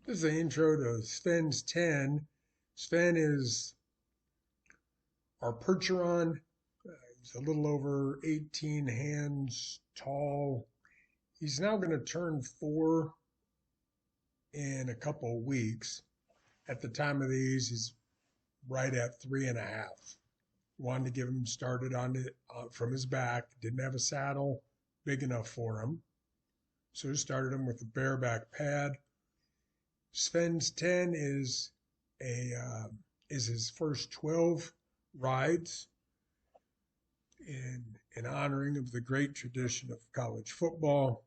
This is the intro to Sven's 10. Sven is our Percheron. He's a little over 18 hands tall. He's now going to turn 4 in a couple of weeks. At the time of these, he's right at 3.5. Wanted to get him started on it from his back. Didn't have a saddle big enough for him. So we started him with a bareback pad. Sven's 10 is his first 12 rides in honoring of the great tradition of college football,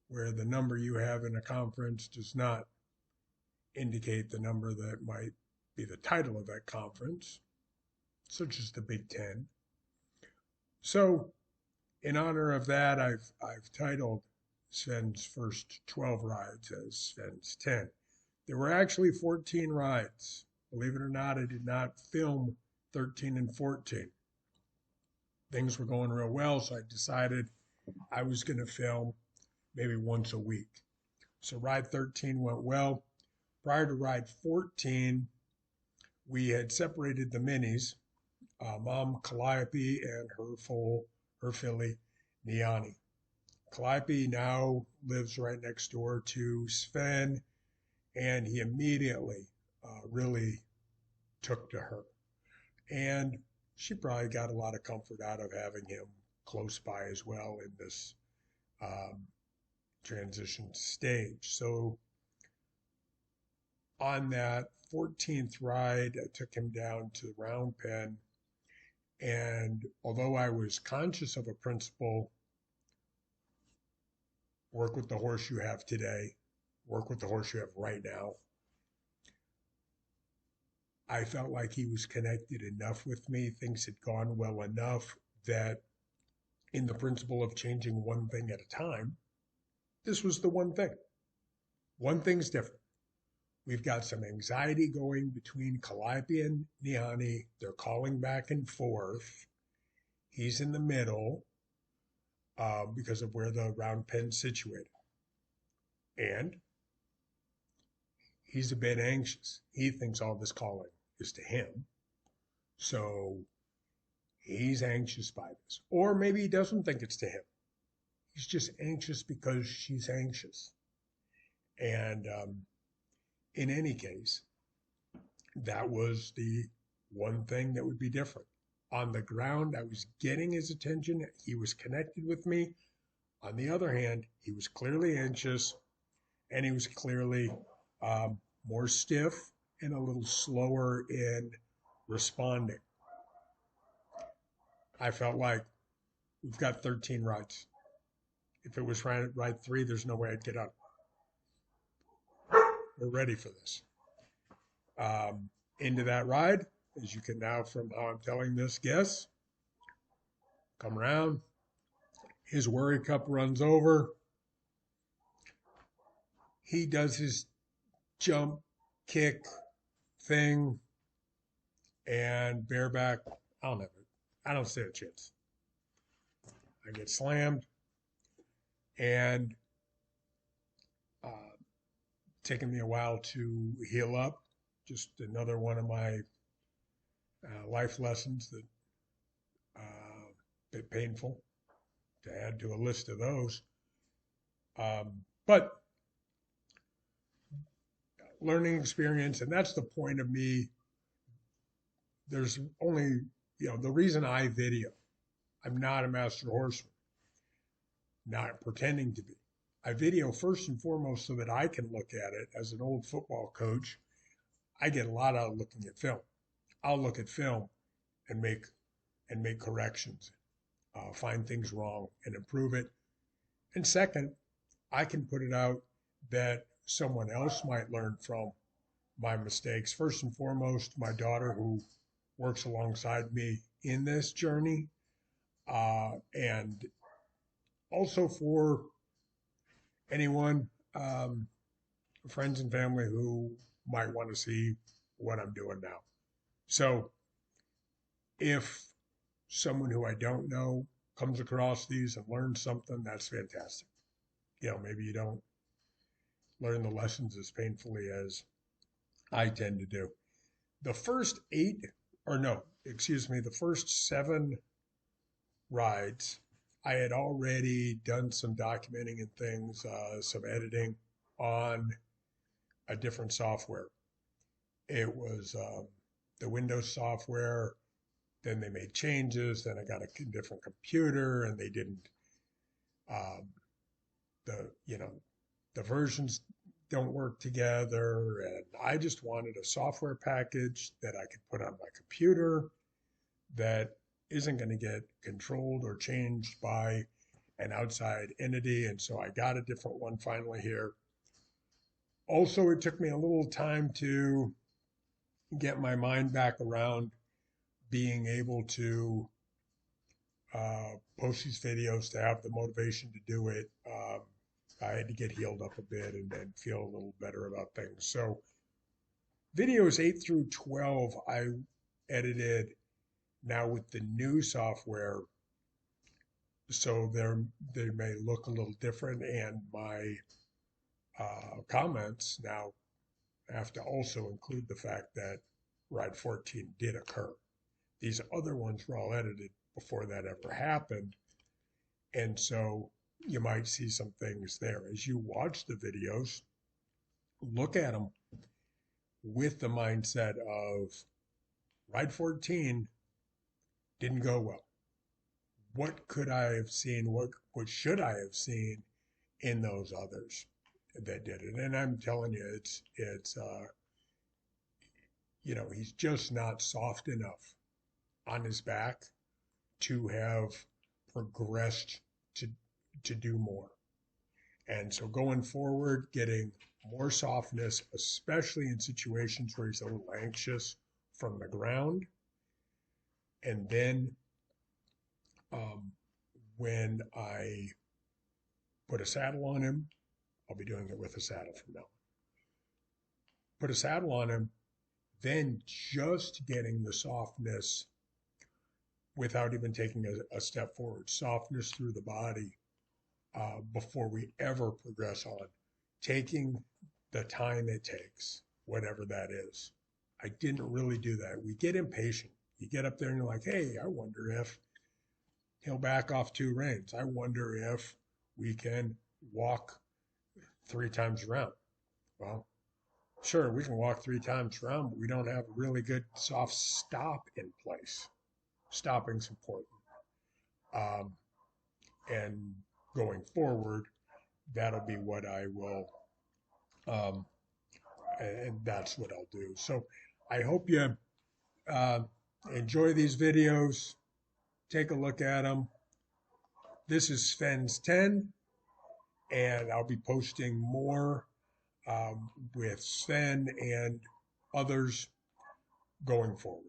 where the number you have in a conference does not indicate the number that might be the title of that conference, such as the Big Ten. So, in honor of that, I've titled Sven's first 12 rides as Sven's 10. There were actually 14 rides. Believe it or not, I did not film 13 and 14. Things were going real well, so I decided I was going to film maybe once a week. So ride 13 went well. Prior to ride 14, we had separated the minis, Mom Calliope and her filly, Niani. Calliope now lives right next door to Sven, and he immediately really took to her. And she probably got a lot of comfort out of having him close by as well in this transition stage. So on that 14th ride, I took him down to the round pen. And although I was conscious of a principle, work with the horse you have today, work with the horse you have right now, I felt like he was connected enough with me. Things had gone well enough that in the principle of changing one thing at a time, this was the one thing. One thing's different. We've got some anxiety going between Calliope and Niani. They're calling back and forth. He's in the middle because of where the round pen's situated. And he's a bit anxious. He thinks all this calling is to him. So he's anxious by this. Or maybe he doesn't think it's to him. He's just anxious because she's anxious. And in any case, that was the one thing that would be different. On the ground, I was getting his attention. He was connected with me. On the other hand, he was clearly anxious, and he was clearly more stiff and a little slower in responding. I felt like we've got 13 rides. If it was ride 3, there's no way I'd get up. We're ready for this. Into that ride, as you can now, from how I'm telling this, guess. Come around. His worry cup runs over. He does his jump, kick thing, and bareback. I don't stand a chance. I get slammed, and taken me a while to heal up. Just another one of my life lessons that bit painful to add to a list of those. But learning experience, and that's the point of me. There's only, the reason I video, I'm not a master horseman, not pretending to be. I video first and foremost so that I can look at it. As an old football coach, I get a lot out of looking at film. I'll look at film and make corrections, find things wrong and improve it. And second, I can put it out that someone else might learn from my mistakes. First and foremost, my daughter, who works alongside me in this journey, and also for anyone, friends and family who might want to see what I'm doing now. So if someone who I don't know comes across these and learns something, that's fantastic. Maybe you don't learn the lessons as painfully as I tend to do. The first the first 7 rides, I had already done some documenting and things, some editing on a different software. It was the Windows software. Then they made changes. Then I got a different computer, and they didn't. The versions don't work together, and I just wanted a software package that I could put on my computer that isn't going to get controlled or changed by an outside entity. And so I got a different one finally here. Also, it took me a little time to get my mind back around being able to post these videos, to have the motivation to do it. I had to get healed up a bit and feel a little better about things. So videos 8 through 12, I edited now with the new software. So they may look a little different, and my comments now have to also include the fact that ride 14 did occur. These other ones were all edited before that ever happened. And so you might see some things there. As you watch the videos, look at them with the mindset of ride 14 didn't go well. What could I have seen? What should I have seen in those others that did it? And I'm telling you, it's he's just not soft enough on his back to have progressed to do more. And so going forward, getting more softness, especially in situations where he's a little anxious from the ground. And then when I put a saddle on him, I'll be doing it with a saddle from now on. Put a saddle on him, then just getting the softness without even taking a step forward, softness through the body before we ever progress on, taking the time it takes, whatever that is. I didn't really do that. We get impatient. You get up there and you're like, hey, I wonder if he'll back off 2 reins. I wonder if we can walk 3 times around. Well, sure, we can walk 3 times around, but we don't have a really good soft stop in place. Stopping's important. And going forward, that'll be what I will, and that's what I'll do. So I hope you enjoy these videos. Take a look at them. This is Sven's 10, and I'll be posting more with Sven and others going forward.